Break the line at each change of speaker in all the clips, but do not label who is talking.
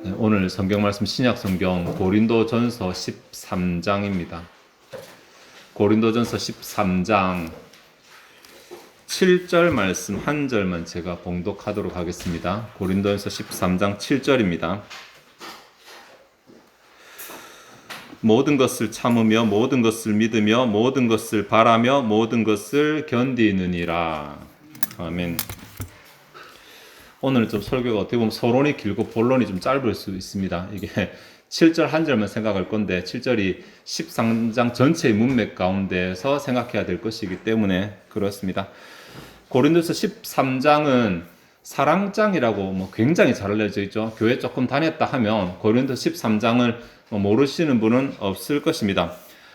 오늘 성경 말씀 신약 성경 고린도전서 13장입니다. 고린도전서 13장 7절 말씀 한 절만 제가 봉독하도록 하겠습니다. 고린도전서 13장 7절입니다. 모든 것을 참으며 모든 것을 믿으며 모든 것을 바라며 모든 것을 견디느니라. 아멘. 오늘 좀 설교가 어떻게 보면 서론이 길고 본론이 좀 짧을 수 있습니다. 이게 7절 한 절만 생각할 건데 7절이 13장 전체의 문맥 가운데서 생각해야 될 것이기 때문에 그렇습니다. 고린도서 13장은 사랑장이라고 굉장히 잘 알려져 있죠. 교회 조금 다녔다 하면 고린도 13장을 모르시는 분은 없을 것입니다.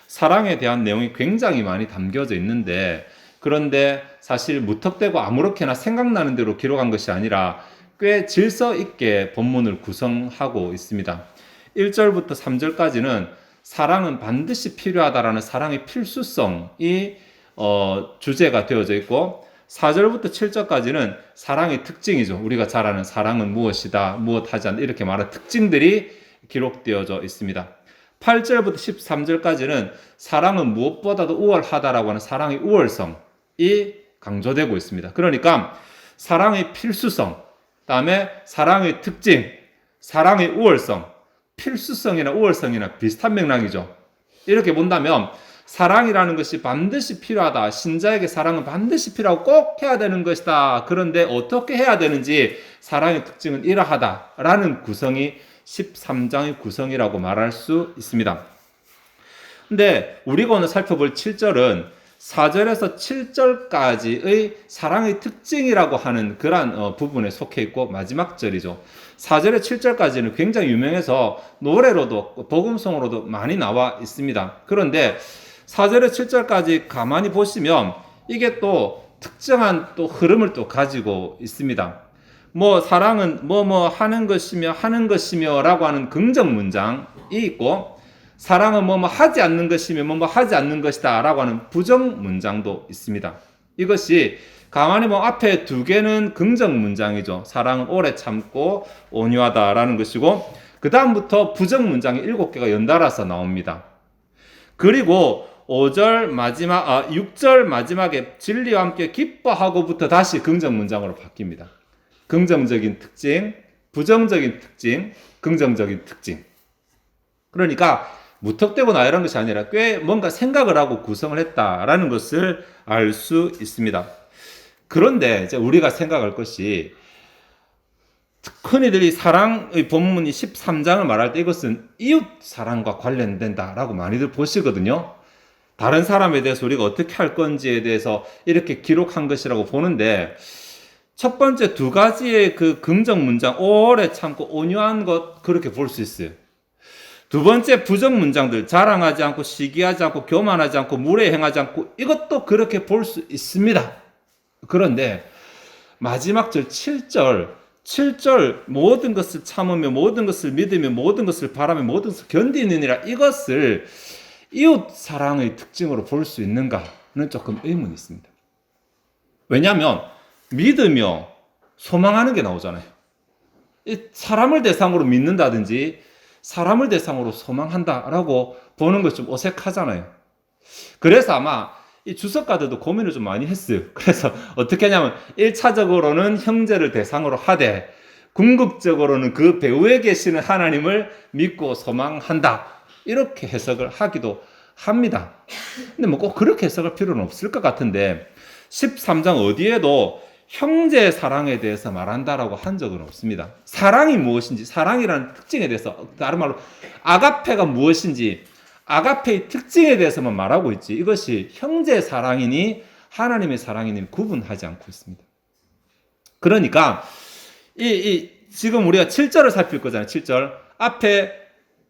사랑에 대한 내용이 굉장히 많이 담겨져 있는데, 그런데 사실 무턱대고 아무렇게나 생각나는 대로 기록한 것이 아니라 꽤 질서 있게 본문을 구성하고 있습니다. 1절부터 3절까지는 사랑은 반드시 필요하다라는 사랑의 필수성이 주제가 되어져 있고, 4절부터 7절까지는 사랑의 특징이죠. 우리가 잘 아는 사랑은 무엇이다, 무엇하지 않다, 이렇게 말한 특징들이 기록되어져 있습니다. 8절부터 13절까지는 사랑은 무엇보다도 우월하다라고 하는 사랑의 우월성이 강조되고 있습니다. 그러니까 사랑의 필수성, 다음에 사랑의 특징, 사랑의 우월성, 필수성이나 우월성이나 비슷한 맥락이죠. 이렇게 본다면 사랑이라는 것이 반드시 필요하다. 신자에게 사랑은 반드시 필요하고 꼭 해야 되는 것이다. 그런데 어떻게 해야 되는지 사랑의 특징은 이러하다라는 구성이 13장의 구성이라고 말할 수 있습니다. 근데 우리가 오늘 살펴볼 7절은 4절에서 7절까지의 사랑의 특징이라고 하는 그러한 부분에 속해 있고 마지막 절이죠. 4절에 7절까지는 굉장히 유명해서 노래로도 복음송으로도 많이 나와 있습니다. 그런데 4절에 7절까지 가만히 보시면 이게 또 특정한 또 흐름을 또 가지고 있습니다. 사랑은 하는 것이며 라고 하는 긍정 문장이 있고, 사랑은 하지 않는 것이며 하지 않는 것이다 라고 하는 부정 문장도 있습니다. 이것이 가만히 앞에 두 개는 긍정 문장이죠. 사랑은 오래 참고 온유하다라는 것이고, 그 다음부터 부정 문장이 7개가 연달아서 나옵니다. 그리고 6절 마지막에 진리와 함께 기뻐하고부터 다시 긍정 문장으로 바뀝니다. 긍정적인 특징, 부정적인 특징, 긍정적인 특징. 그러니까 무턱대고 이런 것이 아니라 꽤 뭔가 생각을 하고 구성을 했다라는 것을 알 수 있습니다. 그런데 이제 우리가 생각할 것이, 흔히들 이 사랑의 본문이 13장을 말할 때 이것은 이웃 사랑과 관련된다라고 많이들 보시거든요. 다른 사람에 대해서 우리가 어떻게 할 건지에 대해서 이렇게 기록한 것이라고 보는데, 첫 번째 두 가지의 그 긍정 문장, 오래 참고 온유한 것, 그렇게 볼 수 있어요. 두 번째 부정 문장들, 자랑하지 않고 시기하지 않고 교만하지 않고 무례 행하지 않고, 이것도 그렇게 볼 수 있습니다. 그런데 마지막 절 7절 모든 것을 참으며 모든 것을 믿으며 모든 것을 바라며 모든 것을 견디느니라, 이것을 이웃 사랑의 특징으로 볼 수 있는가는 조금 의문이 있습니다. 왜냐하면 믿으며 소망하는 게 나오잖아요. 사람을 대상으로 믿는다든지 사람을 대상으로 소망한다라고 보는 것이 좀 어색하잖아요. 그래서 아마 이 주석가들도 고민을 좀 많이 했어요. 그래서 어떻게 하냐면 1차적으로는 형제를 대상으로 하되, 궁극적으로는 그 배후에 계시는 하나님을 믿고 소망한다, 이렇게 해석을 하기도 합니다. 근데 꼭 그렇게 해석할 필요는 없을 것 같은데, 13장 어디에도 형제 사랑에 대해서 말한다라고 한 적은 없습니다. 사랑이 무엇인지, 사랑이라는 특징에 대해서, 다른 말로 아가페가 무엇인지, 아가페의 특징에 대해서만 말하고 있지, 이것이 형제 사랑이니 하나님의 사랑이니 구분하지 않고 있습니다. 그러니까 지금 우리가 7절을 살필 거잖아요. 7절 앞에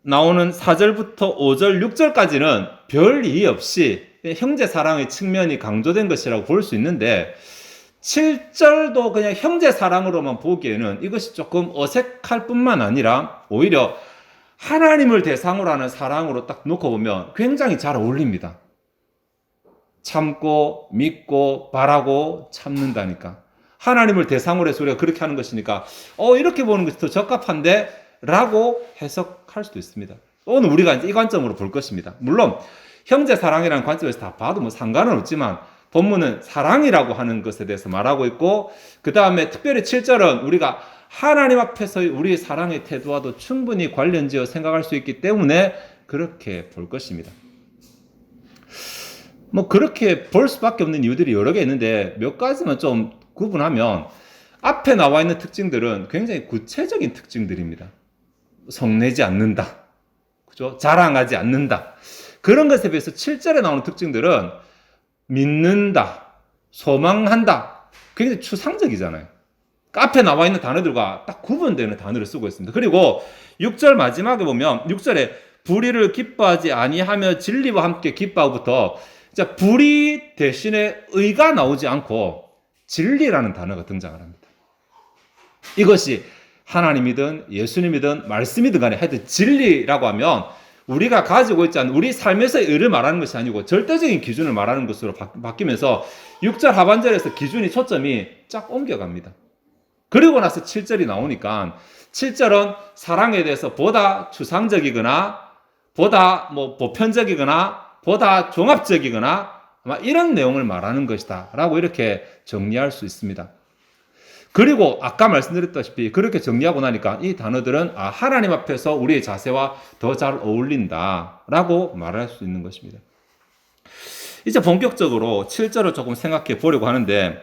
나오는 4절부터 5절, 6절까지는 별 이의 없이 형제 사랑의 측면이 강조된 것이라고 볼 수 있는데, 7절도 그냥 형제 사랑으로만 보기에는 이것이 조금 어색할 뿐만 아니라 오히려 하나님을 대상으로 하는 사랑으로 딱 놓고 보면 굉장히 잘 어울립니다. 참고 믿고 바라고 참는다니까. 하나님을 대상으로 해서 우리가 그렇게 하는 것이니까 이렇게 보는 것이 더 적합한데, 라고 해석할 수도 있습니다. 오늘 우리가 이제 이 관점으로 볼 것입니다. 물론 형제 사랑이라는 관점에서 다 봐도 뭐 상관은 없지만 본문은 사랑이라고 하는 것에 대해서 말하고 있고, 그 다음에 특별히 7절은 우리가 하나님 앞에서의 우리의 사랑의 태도와도 충분히 관련지어 생각할 수 있기 때문에 그렇게 볼 것입니다. 뭐 그렇게 볼 수밖에 없는 이유들이 여러 개 있는데 몇 가지만 좀 구분하면, 앞에 나와 있는 특징들은 굉장히 구체적인 특징들입니다. 성내지 않는다, 그죠? 자랑하지 않는다. 그런 것에 비해서 7절에 나오는 특징들은 믿는다, 소망한다, 굉장히 추상적이잖아요. 앞에 나와 있는 단어들과 딱 구분되는 단어를 쓰고 있습니다. 그리고 6절 마지막에 보면 6절에 불의를 기뻐하지 아니하며 진리와 함께 기뻐하고부터 불의 대신에 의가 나오지 않고 진리라는 단어가 등장을 합니다. 이것이 하나님이든 예수님이든 말씀이든 간에 하여튼 진리라고 하면 우리가 가지고 있지 않은 우리 삶에서의 의를 말하는 것이 아니고 절대적인 기준을 말하는 것으로 바뀌면서 6절 하반절에서 기준이 초점이 쫙 옮겨갑니다. 그리고 나서 7절이 나오니까 7절은 사랑에 대해서 보다 추상적이거나 보다 뭐 보편적이거나 보다 종합적이거나 아마 이런 내용을 말하는 것이다 라고 이렇게 정리할 수 있습니다. 그리고 아까 말씀드렸다시피 그렇게 정리하고 나니까 이 단어들은 하나님 앞에서 우리의 자세와 더 잘 어울린다 라고 말할 수 있는 것입니다. 이제 본격적으로 7절을 조금 생각해 보려고 하는데,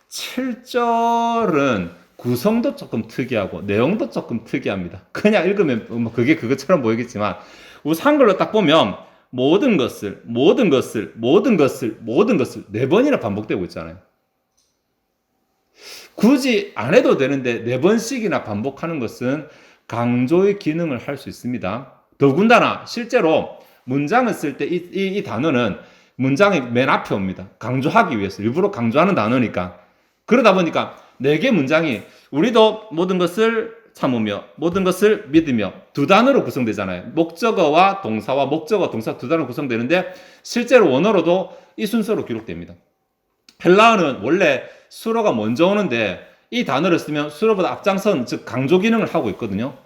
7절은 구성도 조금 특이하고 내용도 조금 특이합니다. 그냥 읽으면 뭐 그게 그것처럼 보이겠지만 우선 한글로 딱 보면 모든 것을 4번이나 반복되고 있잖아요. 굳이 안 해도 되는데 4번씩이나 반복하는 것은 강조의 기능을 할 수 있습니다. 더군다나 실제로 문장을 쓸 때 이 단어는 문장의 맨 앞에 옵니다. 강조하기 위해서 일부러 강조하는 단어니까. 그러다 보니까 4개 문장이 우리도 모든 것을 참으며 모든 것을 믿으며 두 단어로 구성되잖아요. 목적어와 동사와 목적어, 동사 두 단어로 구성되는데 실제로 원어로도 이 순서로 기록됩니다. 헬라어는 원래 수로가 먼저 오는데 이 단어를 쓰면 수로보다 앞장선, 즉 강조 기능을 하고 있거든요.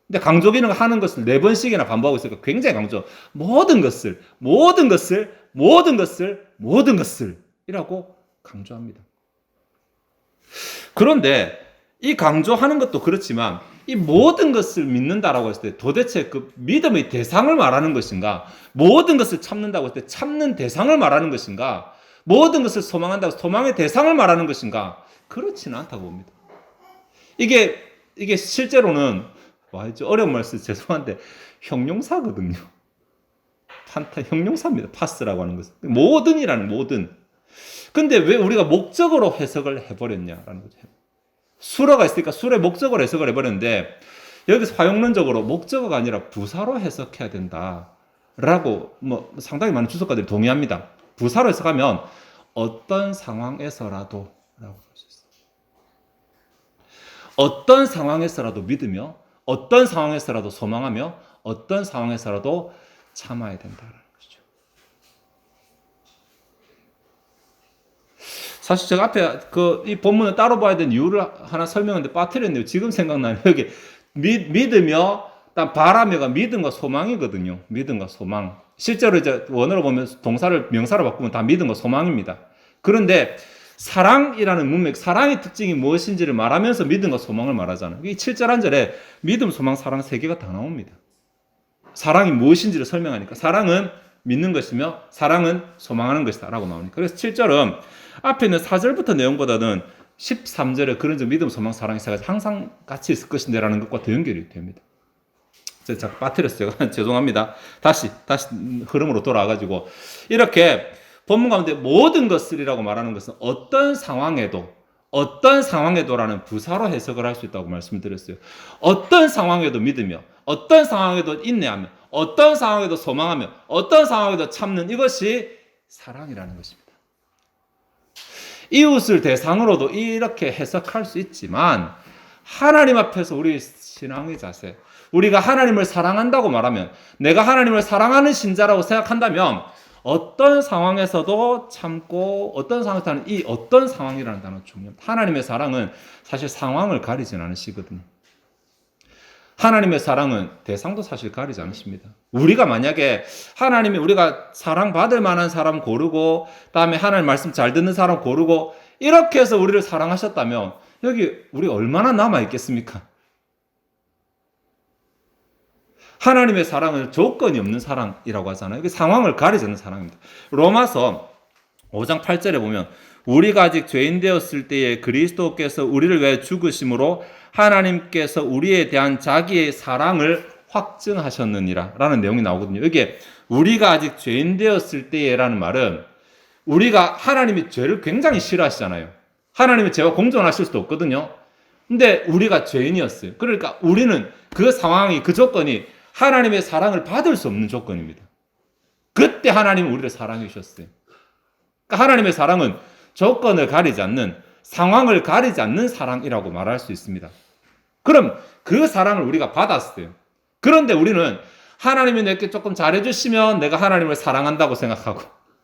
근데 강조 기능을 하는 것을 4번씩이나 반복하고 있으니까 굉장히 강조. 모든 것을 이라고 강조합니다. 그런데 이 강조하는 것도 그렇지만 이 모든 것을 믿는다라고 했을 때 도대체 그 믿음의 대상을 말하는 것인가? 모든 것을 참는다고 했을 때 참는 대상을 말하는 것인가? 모든 것을 소망한다고 해서 소망의 대상을 말하는 것인가? 그렇지는 않다고 봅니다. 이게 실제로는 어려운 말씀 죄송한데 형용사거든요. 형용사입니다. 파스라고 하는 것은 모든이라는 모든. 근데 왜 우리가 목적으로 해석을 해버렸냐라는 거죠. 수로가 있으니까 수로의 목적으로 해석을 해버렸는데 여기서 화용론적으로 목적어가 아니라 부사로 해석해야 된다라고 뭐 상당히 많은 주석가들이 동의합니다. 부사로 해석하면 어떤 상황에서라도 라고 볼 수 있어요. 어떤 상황에서라도 믿으며 어떤 상황에서라도 소망하며 어떤 상황에서라도 참아야 된다는 것이죠. 사실 제가 앞에 이 본문을 따로 봐야 되는 이유를 하나 설명했는데 빠뜨렸네요. 지금 생각나는 여기 믿으며 바라며가 믿음과 소망이거든요. 믿음과 소망. 실제로 이제 원어로 보면 동사를 명사로 바꾸면 다 믿음과 소망입니다. 그런데 사랑이라는 문맥, 사랑의 특징이 무엇인지를 말하면서 믿음과 소망을 말하잖아요. 이 7절 한 절에 믿음, 소망, 사랑 3개가 다 나옵니다. 사랑이 무엇인지를 설명하니까 사랑은 믿는 것이며 사랑은 소망하는 것이다 라고 나오니까. 그래서 7절은 앞에 있는 4절부터 내용보다는 13절에 그런 믿음, 소망, 사랑이 항상 같이 있을 것인데 라는 것과 더 연결이 됩니다. 제가 빠뜨렸어요. 죄송합니다. 다시 흐름으로 돌아와가지고 이렇게 본문 가운데 모든 것을이라고 말하는 것은 어떤 상황에도라는 부사로 해석을 할 수 있다고 말씀드렸어요. 어떤 상황에도 믿으며 어떤 상황에도 인내하며 어떤 상황에도 소망하며 어떤 상황에도 참는 이것이 사랑이라는 것입니다. 이웃을 대상으로도 이렇게 해석할 수 있지만 하나님 앞에서 우리 신앙의 자세, 우리가 하나님을 사랑한다고 말하면, 내가 하나님을 사랑하는 신자라고 생각한다면 어떤 상황에서도 참고 어떤 상황에서는 이 어떤 상황이라는 단어가 중요합니다. 하나님의 사랑은 사실 상황을 가리진 않으시거든요. 하나님의 사랑은 대상도 사실 가리지 않으십니다. 우리가 만약에 하나님이 우리가 사랑받을 만한 사람 고르고 다음에 하나님 말씀 잘 듣는 사람 고르고 이렇게 해서 우리를 사랑하셨다면 여기 우리 얼마나 남아있겠습니까? 하나님의 사랑은 조건이 없는 사랑이라고 하잖아요. 이게 상황을 가리지 않는 사랑입니다. 로마서 5장 8절에 보면 우리가 아직 죄인 되었을 때에 그리스도께서 우리를 위해 죽으심으로 하나님께서 우리에 대한 자기의 사랑을 확증하셨느니라 라는 내용이 나오거든요. 이게 우리가 아직 죄인 되었을 때라는 말은 우리가 하나님이 죄를 굉장히 싫어하시잖아요. 하나님이 죄와 공존하실 수도 없거든요. 근데 우리가 죄인이었어요. 그러니까 우리는 그 상황이 그 조건이 하나님의 사랑을 받을 수 없는 조건입니다. 그때 하나님은 우리를 사랑해 주셨어요. 그러니까 하나님의 사랑은 조건을 가리지 않는 상황을 가리지 않는 사랑이라고 말할 수 있습니다. 그럼 그 사랑을 우리가 받았어요. 그런데 우리는 하나님이 내게 조금 잘해주시면 내가 하나님을 사랑한다고 생각하고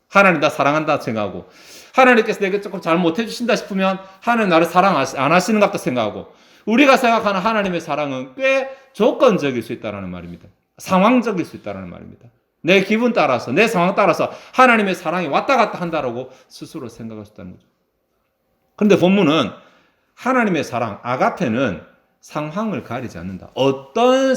하나님 나 사랑한다고 생각하고 하나님께서 내게 조금 잘 못해주신다 싶으면 하나님 나를 사랑 안 하시는 것 같다 생각하고 우리가 생각하는 하나님의 사랑은 꽤 조건적일 수 있다는 말입니다. 상황적일 수 있다는 말입니다. 내 기분 따라서 내 상황 따라서 하나님의 사랑이 왔다 갔다 한다라고 스스로 생각할 수 있다는 거죠. 그런데 본문은 하나님의 사랑 아가페는 상황을 가리지 않는다. 어떤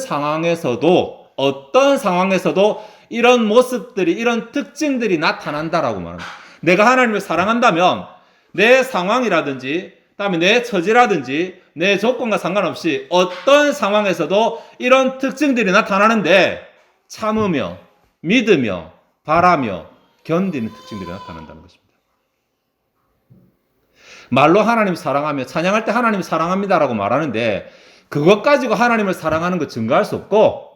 상황에서도 이런 모습들이 이런 특징들이 나타난다라고 말합니다. 내가 하나님을 사랑한다면 내 상황이라든지 그다음에 내 처지라든지 내 조건과 상관없이 어떤 상황에서도 이런 특징들이 나타나는데 참으며 믿으며 바라며 견디는 특징들이 나타난다는 것입니다. 말로 하나님 사랑하며 찬양할 때 하나님 사랑합니다라고 말하는데 그것 가지고 하나님을 사랑하는 거 증거할 수 없고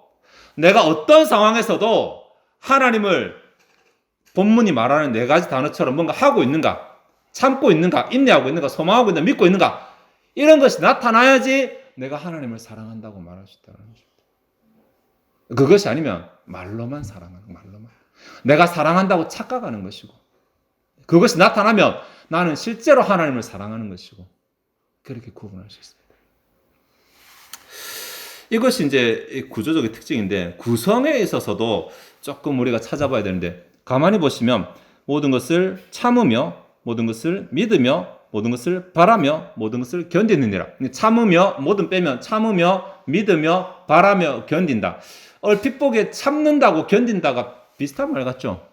내가 어떤 상황에서도 하나님을 본문이 말하는 네 가지 단어처럼 뭔가 하고 있는가 참고 있는가 인내하고 있는가 소망하고 있는가 믿고 있는가 이런 것이 나타나야지 내가 하나님을 사랑한다고 말할 수 있다는 것입니다. 그것이 아니면 말로만 사랑하는 말로만 내가 사랑한다고 착각하는 것이고 그것이 나타나면 나는 실제로 하나님을 사랑하는 것이고 그렇게 구분할 수 있습니다. 이것이 이제 구조적인 특징인데 구성에 있어서도 조금 우리가 찾아봐야 되는데 가만히 보시면 모든 것을 참으며 모든 것을 믿으며 모든 것을 바라며 모든 것을 견디느니라. 참으며 모든 빼면 참으며 믿으며 바라며 견딘다. 얼핏 보기에 참는다고 견딘다가 비슷한 말 같죠?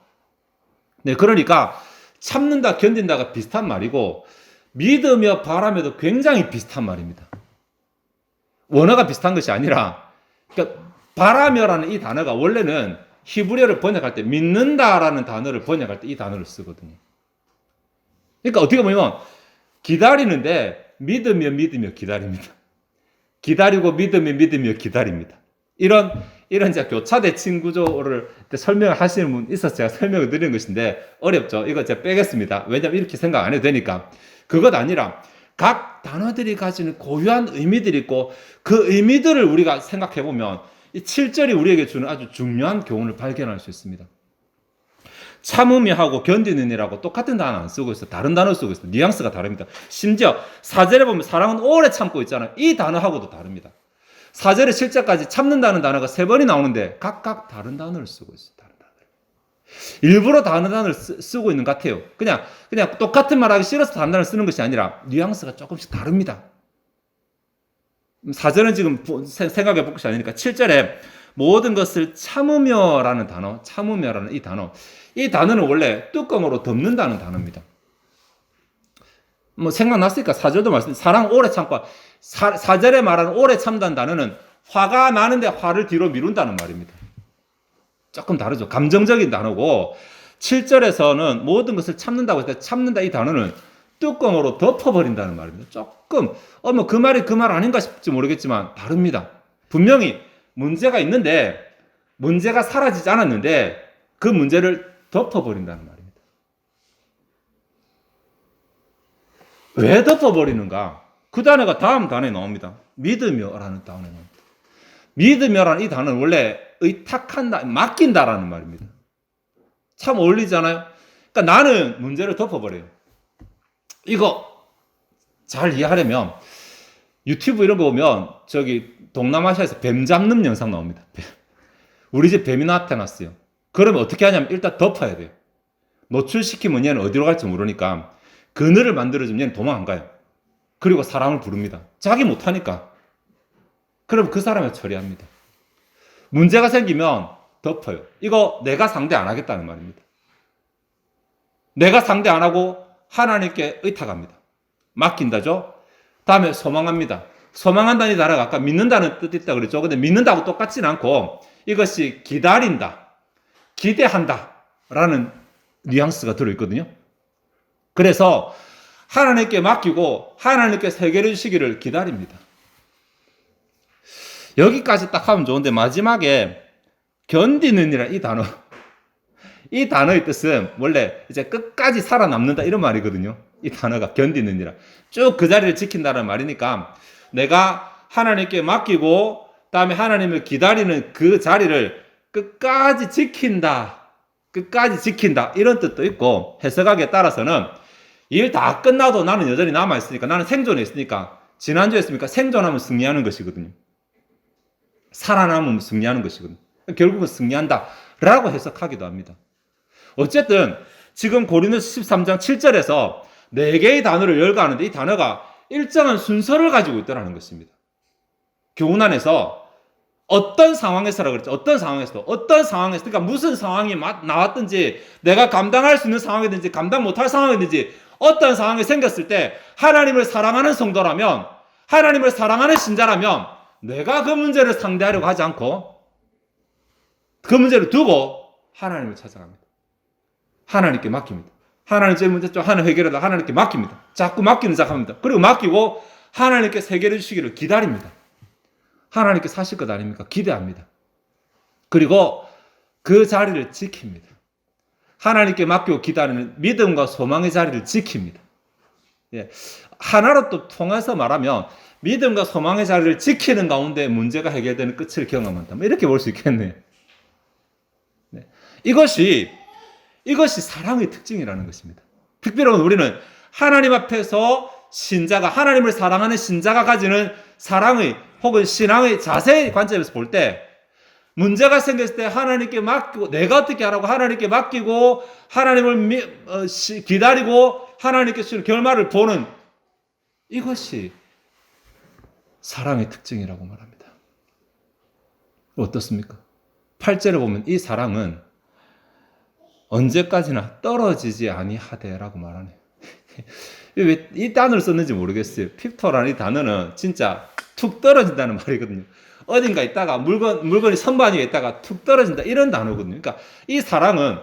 네, 그러니까 참는다 견딘다가 비슷한 말이고 믿으며 바라며도 굉장히 비슷한 말입니다. 원어가 비슷한 것이 아니라 그러니까 바라며라는 이 단어가 원래는 히브리어를 번역할 때 믿는다라는 단어를 번역할 때 이 단어를 쓰거든요. 그러니까 어떻게 보면 기다리는데 믿으며 기다립니다. 기다리고 믿으며 기다립니다. 이런 이제 교차대칭 구조를 설명을 하시는 분 있어서 제가 설명을 드리는 것인데 어렵죠. 이거 제가 빼겠습니다. 왜냐하면 이렇게 생각 안 해도 되니까. 그것 아니라 각 단어들이 가지는 고유한 의미들이 있고 그 의미들을 우리가 생각해 보면 이 7절이 우리에게 주는 아주 중요한 교훈을 발견할 수 있습니다. 참으며 하고 견디느니라고 똑같은 단어 안 쓰고 있어. 다른 단어 쓰고 있어. 뉘앙스가 다릅니다. 심지어 4절에 보면 사랑은 오래 참고 있잖아요. 이 단어하고도 다릅니다. 4절에 7절까지 참는다는 단어가 3번이 나오는데 각각 다른 단어를 쓰고 있어요. 다른 단어를. 일부러 다른 단어를 쓰고 있는 것 같아요. 그냥 똑같은 말하기 싫어서 다른 단어를 쓰는 것이 아니라 뉘앙스가 조금씩 다릅니다. 4절은 지금 생각해 볼 것이 아니니까 7절에 모든 것을 참으며라는 단어, 참으며라는 이 단어는 원래 뚜껑으로 덮는다는 단어입니다. 뭐 생각났으니까 4절도 말씀, 사랑 오래 참고 4절에 말하는 오래 참다는 단어는 화가 나는데 화를 뒤로 미룬다는 말입니다. 조금 다르죠. 감정적인 단어고 7절에서는 모든 것을 참는다고 했을 때 참는다 이 단어는 뚜껑으로 덮어버린다는 말입니다. 조금 뭐 그 말이 그 말 아닌가 싶지 모르겠지만 다릅니다. 분명히 문제가 있는데 문제가 사라지지 않았는데 그 문제를 덮어버린다는 말입니다. 왜 덮어버리는가? 그 단어가 다음 단어에 나옵니다. 믿으며라는 단어에 나옵니다. 믿으며라는 이 단어는 원래 의탁한다, 맡긴다라는 말입니다. 참 어울리잖아요? 그러니까 나는 문제를 덮어버려요. 이거 잘 이해하려면 유튜브 이런 거 보면 저기 동남아시아에서 뱀 잡는 영상 나옵니다. 우리 집 뱀이 나타났어요. 그러면 어떻게 하냐면 일단 덮어야 돼요. 노출시키면 얘는 어디로 갈지 모르니까 그늘을 만들어주면 얘는 도망 안 가요. 그리고 사람을 부릅니다. 자기 못하니까. 그럼 그 사람을 처리합니다. 문제가 생기면 덮어요. 이거 내가 상대 안 하겠다는 말입니다. 내가 상대 안 하고 하나님께 의탁합니다. 맡긴다죠. 다음에 소망합니다. 소망한다는 단어가 아까 믿는다는 뜻이 있다 그랬죠. 근데 믿는다고 똑같지는 않고 이것이 기다린다, 기대한다 라는 뉘앙스가 들어있거든요. 그래서 하나님께 맡기고 하나님께서 해결해 주시기를 기다립니다. 여기까지 딱 하면 좋은데 마지막에 견디느니라 이 단어의 뜻은 원래 이제 끝까지 살아남는다 이런 말이거든요. 이 단어가 견디느니라 쭉 그 자리를 지킨다는 말이니까 내가 하나님께 맡기고 다음에 하나님을 기다리는 그 자리를 끝까지 지킨다 이런 뜻도 있고 해석하기에 따라서는 일 다 끝나도 나는 여전히 남아있으니까 나는 생존해 있으니까 지난주에 했으니까 생존하면 승리하는 것이거든요. 살아남으면 승리하는 것이거든요. 결국은 승리한다 라고 해석하기도 합니다. 어쨌든 지금 고린도서 13장 7절에서 4개의 단어를 열거하는데 이 단어가 일정한 순서를 가지고 있다는 것입니다. 교훈 안에서 어떤 상황에서라 그랬죠. 어떤 상황에서 그러니까 무슨 상황이 나왔든지 내가 감당할 수 있는 상황이든지 감당 못할 상황이든지 어떤 상황이 생겼을 때 하나님을 사랑하는 성도라면 하나님을 사랑하는 신자라면 내가 그 문제를 상대하려고 하지 않고 그 문제를 두고 하나님을 찾아갑니다. 하나님께 맡깁니다. 하나님 제 문제 좀 하나님 해결하다 하나님께 맡깁니다. 자꾸 맡기는 작업입니다. 그리고 맡기고 하나님께서 해결해 주시기를 기다립니다. 하나님께 사실 것 아닙니까? 기대합니다. 그리고 그 자리를 지킵니다. 하나님께 맡기고 기다리는 믿음과 소망의 자리를 지킵니다. 예. 하나로 또 통해서 말하면 믿음과 소망의 자리를 지키는 가운데 문제가 해결되는 끝을 경험한다. 이렇게 볼 수 있겠네요. 네. 이것이 사랑의 특징이라는 것입니다. 특별히 우리는 하나님 앞에서 신자가 하나님을 사랑하는 신자가 가지는 사랑의 혹은 신앙의 자세의 관점에서 볼 때 문제가 생겼을 때 하나님께 맡기고 내가 어떻게 하라고 하나님께 맡기고 하나님을 기다리고 하나님께 주는 결말을 보는 이것이 사랑의 특징이라고 말합니다. 어떻습니까? 8절을 보면 이 사랑은 언제까지나 떨어지지 아니하되라고 말하네요. 왜 이 단어를 썼는지 모르겠어요. 핍토라는 이 단어는 진짜 툭 떨어진다는 말이거든요. 어딘가 있다가 물건이 선반 위에 있다가 툭 떨어진다 이런 단어거든요. 그러니까 이 사랑은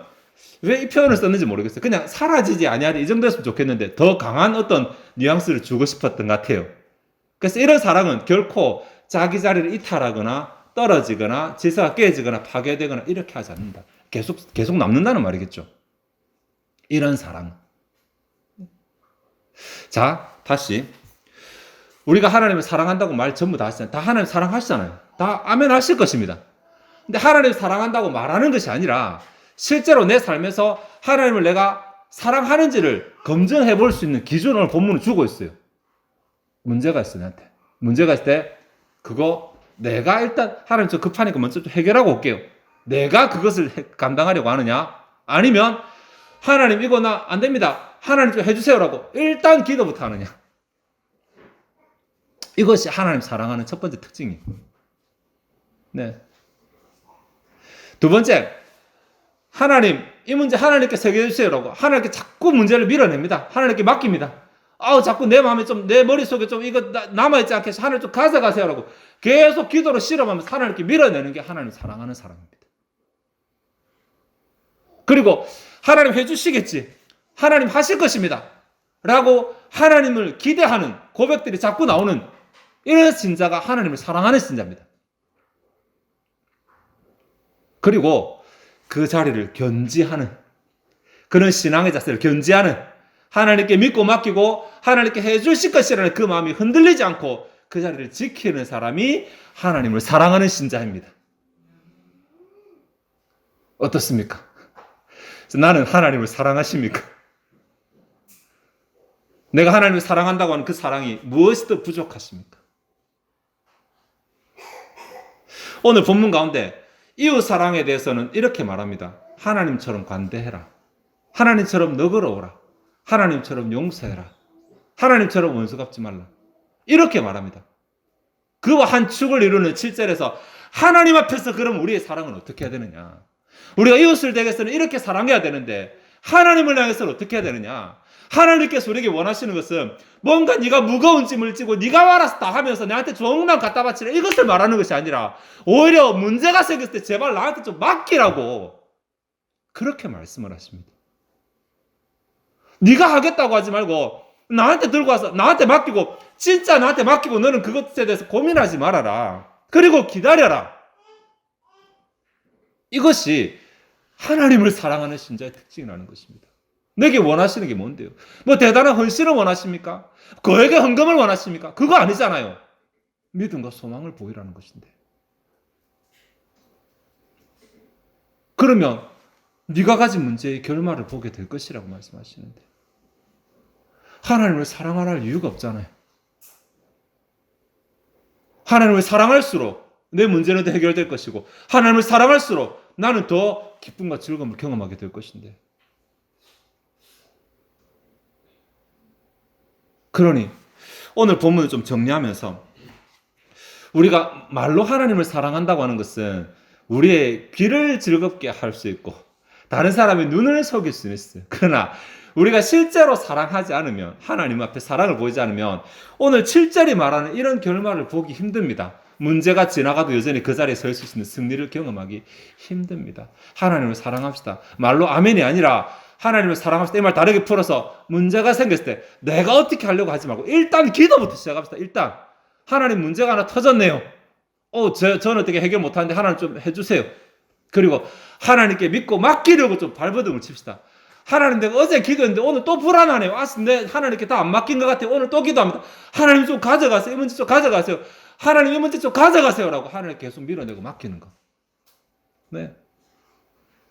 왜 이 표현을 썼는지 모르겠어요. 그냥 사라지지 아니하되 이 정도였으면 좋겠는데 더 강한 어떤 뉘앙스를 주고 싶었던 것 같아요. 그래서 이런 사랑은 결코 자기 자리를 이탈하거나 떨어지거나 질서가 깨지거나 파괴되거나 이렇게 하지 않는다. 계속 남는다는 말이겠죠. 이런 사랑. 자, 다시. 우리가 하나님을 사랑한다고 말 전부 다 하시잖아요. 다 하나님 사랑하시잖아요. 다 아멘 하실 것입니다. 근데 하나님을 사랑한다고 말하는 것이 아니라 실제로 내 삶에서 하나님을 내가 사랑하는지를 검증해 볼 수 있는 기준을 본문을 주고 있어요. 문제가 있어요, 나한테. 문제가 있을 때 그거 내가 일단 하나님 좀 급하니까 먼저 좀 해결하고 올게요. 내가 그것을 감당하려고 하느냐? 아니면 하나님 이거 나 안 됩니다. 하나님 좀 해주세요라고 일단 기도부터 하느냐? 이것이 하나님 사랑하는 첫 번째 특징이에요. 네. 두 번째, 하나님 이 문제 하나님께 해결해 주세요라고 하나님께 자꾸 문제를 밀어냅니다. 하나님께 맡깁니다. 자꾸 내 마음에 좀 내 머릿속에 좀 이거 남아있지 않게 해서 하나님 좀 가져가세요라고 계속 기도로 실험하면서 하나님께 밀어내는 게 하나님 사랑하는 사람입니다. 그리고 하나님 해주시겠지. 하나님 하실 것입니다. 라고 하나님을 기대하는 고백들이 자꾸 나오는 이런 신자가 하나님을 사랑하는 신자입니다. 그리고 그 자리를 견지하는 그런 신앙의 자세를 견지하는 하나님께 믿고 맡기고 하나님께 해주실 것이라는 그 마음이 흔들리지 않고 그 자리를 지키는 사람이 하나님을 사랑하는 신자입니다. 어떻습니까? 나는 하나님을 사랑하십니까? 내가 하나님을 사랑한다고 하는 그 사랑이 무엇이 더 부족하십니까? 오늘 본문 가운데 이웃 사랑에 대해서는 이렇게 말합니다. 하나님처럼 관대해라. 하나님처럼 너그러워라. 하나님처럼 용서해라. 하나님처럼 원수 갚지 말라. 이렇게 말합니다. 그와 한 축을 이루는 7절에서 하나님 앞에서 그럼 우리의 사랑은 어떻게 해야 되느냐? 우리가 이웃을 대해서는 이렇게 사랑해야 되는데 하나님을 향해서는 어떻게 해야 되느냐? 하나님께서 우리에게 원하시는 것은 뭔가 네가 무거운 짐을 지고 네가 알아서 다 하면서 나한테 좋은 것만 갖다 바치라 이것을 말하는 것이 아니라 오히려 문제가 생겼을 때 제발 나한테 좀 맡기라고 그렇게 말씀을 하십니다. 네가 하겠다고 하지 말고 나한테 들고 와서 나한테 맡기고 진짜 나한테 맡기고 너는 그것에 대해서 고민하지 말아라. 그리고 기다려라. 이것이 하나님을 사랑하는 신자의 특징이라는 것입니다. 내게 원하시는 게 뭔데요? 뭐 대단한 헌신을 원하십니까? 그에게 헌금을 원하십니까? 그거 아니잖아요. 믿음과 소망을 보이라는 것인데. 그러면 네가 가진 문제의 결말을 보게 될 것이라고 말씀하시는데 하나님을 사랑하라 할 이유가 없잖아요. 하나님을 사랑할수록 내 문제는 더 해결될 것이고 하나님을 사랑할수록 나는 더 기쁨과 즐거움을 경험하게 될 것인데 그러니 오늘 본문을 좀 정리하면서 우리가 말로 하나님을 사랑한다고 하는 것은 우리의 귀를 즐겁게 할 수 있고 다른 사람의 눈을 속일 수 있어요. 그러나 우리가 실제로 사랑하지 않으면 하나님 앞에 사랑을 보이지 않으면 오늘 7절이 말하는 이런 결말을 보기 힘듭니다. 문제가 지나가도 여전히 그 자리에 설 수 있는 승리를 경험하기 힘듭니다. 하나님을 사랑합시다. 말로 아멘이 아니라 하나님을 사랑합시다. 이 말 다르게 풀어서 문제가 생겼을 때 내가 어떻게 하려고 하지 말고 일단 기도부터 시작합시다. 일단 하나님 문제가 하나 터졌네요. 저는 어떻게 해결 못하는데 하나님 좀 해주세요. 그리고 하나님께 믿고 맡기려고 좀 발버둥을 칩시다. 하나님 내가 어제 기도했는데 오늘 또 불안하네요. 근데 하나님께 다 안 맡긴 것 같아요. 오늘 또 기도합니다. 하나님 좀 가져가세요. 이 문제 좀 가져가세요. 하나님 이 문제 좀 가져가세요. 라고 하나님 계속 밀어내고 맡기는 거. 네.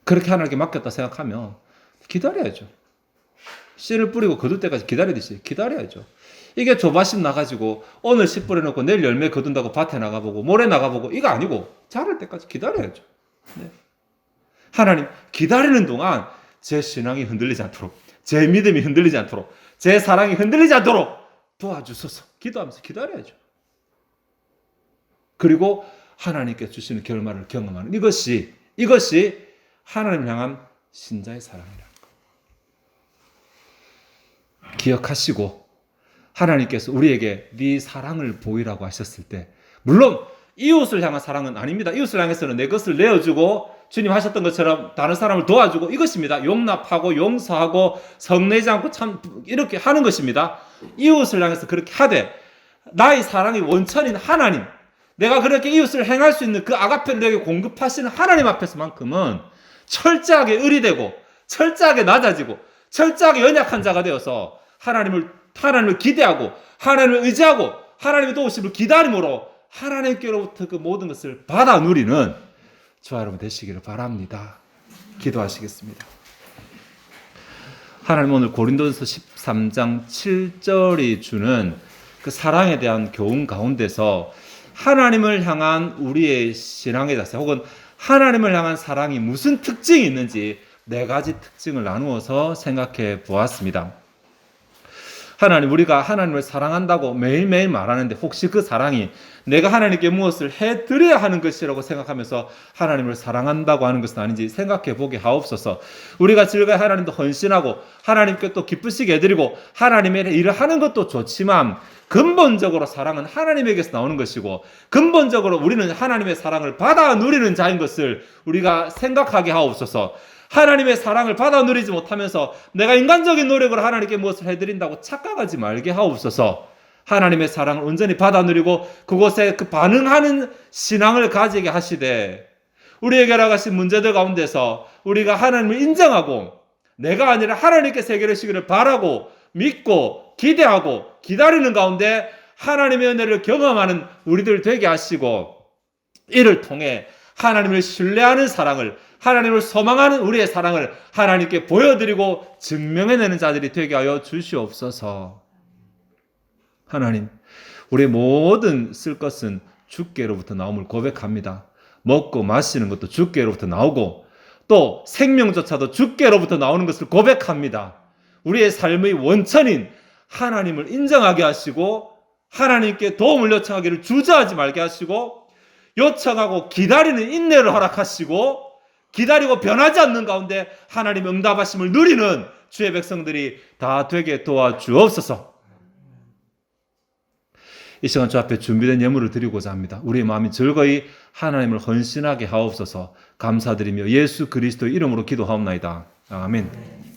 그렇게 하나님께 맡겼다 생각하면 기다려야죠. 씨를 뿌리고 거둘 때까지 기다리듯이 기다려야죠. 이게 조바심 나가지고 오늘 씨 뿌려놓고 내일 열매 거둔다고 밭에 나가보고 모래 나가보고 이거 아니고 자랄 때까지 기다려야죠. 네. 하나님 기다리는 동안 제 신앙이 흔들리지 않도록 제 믿음이 흔들리지 않도록 제 사랑이 흔들리지 않도록 도와주소서 기도하면서 기다려야죠. 그리고 하나님께 주시는 결말을 경험하는 이것이 하나님을 향한 신자의 사랑이라는 것. 기억하시고 하나님께서 우리에게 네 사랑을 보이라고 하셨을 때 물론 이웃을 향한 사랑은 아닙니다. 이웃을 향해서는 내 것을 내어주고 주님 하셨던 것처럼 다른 사람을 도와주고 이것입니다. 용납하고 용서하고 성내지 않고 참 이렇게 하는 것입니다. 이웃을 향해서 그렇게 하되 나의 사랑의 원천인 하나님 내가 그렇게 이웃을 행할 수 있는 그 아가페를 내게 공급하시는 하나님 앞에서만큼은 철저하게 의리되고 철저하게 낮아지고 철저하게 연약한 자가 되어서 하나님을 기대하고 하나님을 의지하고 하나님의 도우심을 기다림으로 하나님께로부터 그 모든 것을 받아 누리는 저와 여러분 되시기를 바랍니다. 기도하시겠습니다. 하나님 오늘 고린도전서 13장 7절이 주는 그 사랑에 대한 교훈 가운데서 하나님을 향한 우리의 신앙의 자세 혹은 하나님을 향한 사랑이 무슨 특징이 있는지 4가지 특징을 나누어서 생각해 보았습니다. 하나님 우리가 하나님을 사랑한다고 매일매일 말하는데 혹시 그 사랑이 내가 하나님께 무엇을 해드려야 하는 것이라고 생각하면서 하나님을 사랑한다고 하는 것은 아닌지 생각해 보게 하옵소서. 우리가 즐거이 하나님도 헌신하고 하나님께 또 기쁘시게 해드리고 하나님의 일을 하는 것도 좋지만 근본적으로 사랑은 하나님에게서 나오는 것이고 근본적으로 우리는 하나님의 사랑을 받아 누리는 자인 것을 우리가 생각하게 하옵소서. 하나님의 사랑을 받아 누리지 못하면서 내가 인간적인 노력으로 하나님께 무엇을 해드린다고 착각하지 말게 하옵소서. 하나님의 사랑을 온전히 받아 누리고 그곳에 그 반응하는 신앙을 가지게 하시되 우리에게 나가신 문제들 가운데서 우리가 하나님을 인정하고 내가 아니라 하나님께서 해결하시기를 바라고 믿고 기대하고 기다리는 가운데 하나님의 은혜를 경험하는 우리들 되게 하시고 이를 통해 하나님을 신뢰하는 사랑을 하나님을 소망하는 우리의 사랑을 하나님께 보여드리고 증명해내는 자들이 되게 하여 주시옵소서. 하나님, 우리의 모든 쓸 것은 주께로부터 나옴을 고백합니다. 먹고 마시는 것도 주께로부터 나오고 또 생명조차도 주께로부터 나오는 것을 고백합니다. 우리의 삶의 원천인 하나님을 인정하게 하시고 하나님께 도움을 요청하기를 주저하지 말게 하시고 요청하고 기다리는 인내를 허락하시고 기다리고 변하지 않는 가운데 하나님 응답하심을 누리는 주의 백성들이 다 되게 도와주옵소서. 이 시간 주 앞에 준비된 예물을 드리고자 합니다. 우리의 마음이 즐거이 하나님을 헌신하게 하옵소서. 감사드리며 예수 그리스도의 이름으로 기도하옵나이다. 아멘.